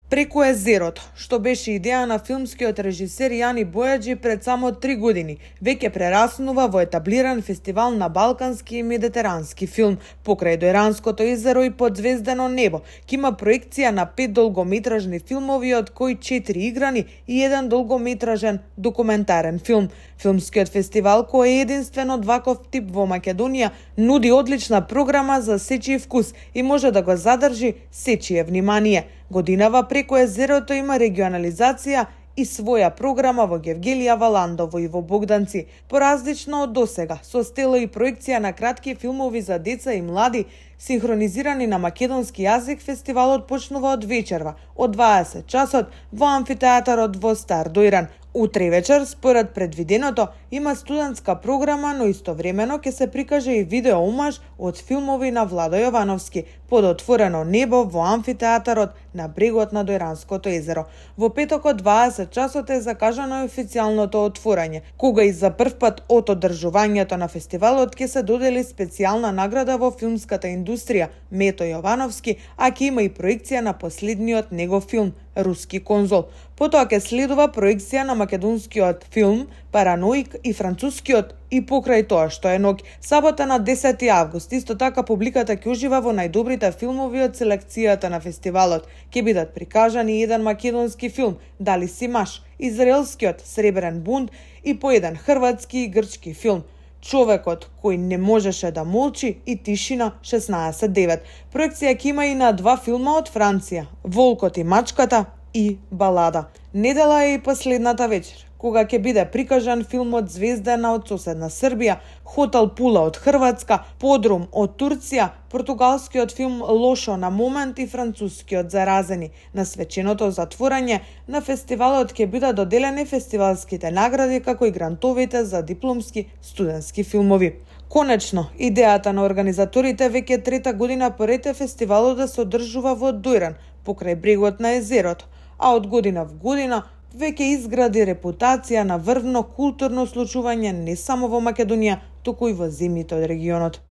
Преку езерото, што беше идеја на филмскиот режисер Јани Бојаджи пред само 3 години, веќе прераснува во етаблиран фестивал на балкански и медитерански филм покрај Дојранското езеро и подзвездено небо. Ки има проекција на 5 долгометражни филмови, од кои 4 играни и 1 долгометражен документарен филм. Филмскиот фестивал, кој е единствен од ваков тип во Македонија, нуди одлична програма за сечиј вкус и може да го задржи сечие внимание. Годинава преку езерото има регионализација и своја програма во Гевгелија, Валандово и во Богданци. Поразлично од досега, со стела и проекција на кратки филмови за деца и млади, синхронизирани на македонски јазик, фестивалот почнува од вечерва, од 20 часот во амфитеатарот во Стар Дојран. Утре вечер, според предвиденото, има студентска програма, но истовремено ќе се прикаже и видео омаж од филмови на Владо Јовановски под отворено небо во амфитеатарот на брегот на Дојранското езеро. Во петок од 20 часот е закажано и официјалното отворање, кога и за прв пат од одржувањето на фестивалот ќе се додели специјална награда во филмската индустрија Мето Јовановски, а ќе има и проекција на последниот негов филм Руски конзол. Потоа ќе следува проекција на македонскиот филм Параноик и францускиот и покрај тоа што е ноќ. Сабота на 10 август, исто така публиката ќе ужива во најдобрите филмови од селекцијата на фестивалот. Ќе бидат прикажани еден македонски филм Дали си маш, израелскиот Сребрен бунт и по еден хрватски и грчки филм Човекот кој не можеше да молчи и Тишина 16:9. Проекција ќе има и на 2 филма од Франција, Волкот и мачката и Балада. Недела е и последната вечер, кога ќе биде прикажан филмот Звездана од соседна Србија, Хотел Пула од Хрватска, Подрум од Турција, португалскиот филм Лошо на момент и францускиот Заразени. На свеченото затворање на фестивалот ќе бидат доделени фестивалските награди како и грантовите за дипломски студентски филмови. Конечно, идејата на организаторите веќе трета година поред е фестивалот да се одржува во Дојран, покрај брегот на езерото, а од година в година веќе изгради репутација на врвно културно случување не само во Македонија, туку и во земјите од регионот.